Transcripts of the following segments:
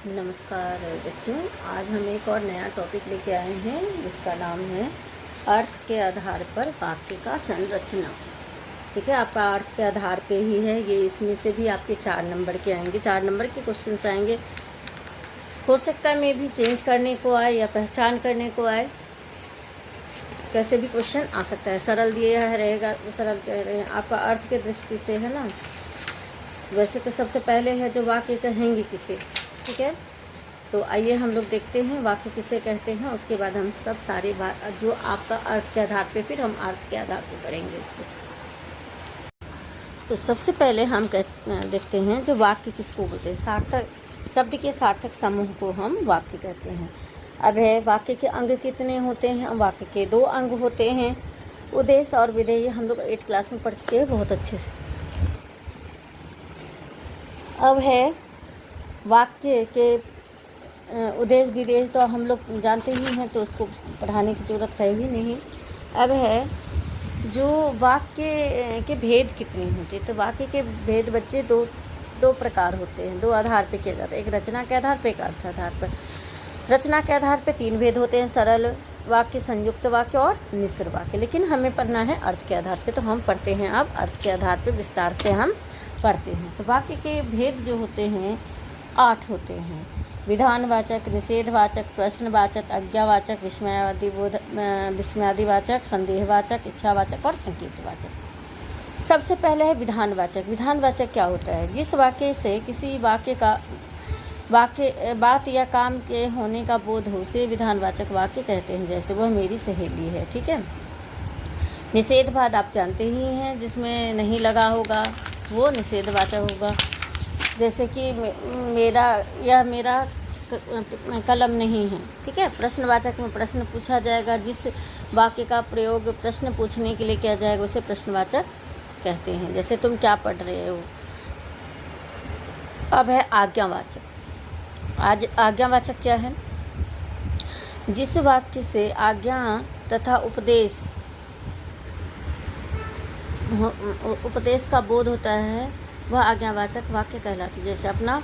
नमस्कार बच्चों, आज हम एक और नया टॉपिक लेके आए हैं जिसका नाम है अर्थ के आधार पर वाक्य का संरचना। ठीक है, आपका अर्थ के आधार पे ही है ये। इसमें से भी आपके 4 नंबर के आएंगे, 4 नंबर के क्वेश्चंस आएंगे। हो सकता है मे भी चेंज करने को आए या पहचान करने को आए, कैसे भी क्वेश्चन आ सकता है। सरल दिया रहेगा, सरल कह रहे हैं आपका अर्थ के दृष्टि से, है ना। वैसे तो सबसे पहले है जो वाक्य कहेंगे किसे, ठीक है। तो आइए हम लोग देखते हैं वाक्य किसे कहते हैं, उसके बाद हम सब सारे बात जो आपका अर्थ के आधार पे, फिर हम अर्थ के आधार पे पढ़ेंगे इसको। तो सबसे पहले हम देखते हैं जो वाक्य किसको बोलते हैं। सार्थक शब्द के सार्थक समूह को हम वाक्य कहते हैं। अब है वाक्य के अंग कितने होते हैं। वाक्य के 2 अंग होते हैं, उद्देश्य और विधेय। हम लोग 8 क्लास में पढ़ चुके हैं बहुत अच्छे से। अब है वाक्य के उद्देश्य विदेश तो हम लोग जानते ही हैं, तो उसको पढ़ाने की ज़रूरत है ही नहीं। अब है जो वाक्य के भेद कितने होते हैं। तो वाक्य के भेद बच्चे दो प्रकार होते हैं, 2 आधार पे किया जाता है। एक रचना के आधार पे, एक अर्थ आधार पर। रचना के आधार पे 3 भेद होते हैं, सरल वाक्य, संयुक्त वाक्य और मिश्र वाक्य। लेकिन हमें पढ़ना है अर्थ के आधार पे, तो हम पढ़ते हैं अब अर्थ के आधार पे विस्तार से हम पढ़ते हैं। तो वाक्य के भेद जो होते हैं 8 होते हैं। विधानवाचक, निषेधवाचक, प्रश्नवाचक, आज्ञावाचक, विस्मयादिवाचक, संदेहवाचक, इच्छावाचक और संकेतवाचक। सबसे पहले है विधानवाचक। विधानवाचक क्या होता है। जिस वाक्य से किसी बात या काम के होने का बोध हो, उसे विधानवाचक वाक्य कहते हैं। जैसे वह मेरी सहेली है, ठीक है। निषेधवाद आप जानते ही हैं, जिसमें नहीं लगा होगा वो निषेधवाचक होगा। जैसे कि मेरा कलम नहीं है, ठीक है। प्रश्नवाचक में प्रश्न पूछा जाएगा, जिस वाक्य का प्रयोग प्रश्न पूछने के लिए किया जाएगा उसे प्रश्नवाचक कहते हैं। जैसे तुम क्या पढ़ रहे हो। अब है आज्ञावाचक। आज्ञावाचक क्या है। जिस वाक्य से आज्ञा तथा उपदेश का बोध होता है वह आज्ञावाचक वाक्य कहलाती है। जैसे अपना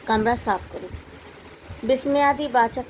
कमरा साफ करो। विस्मयादिवाचक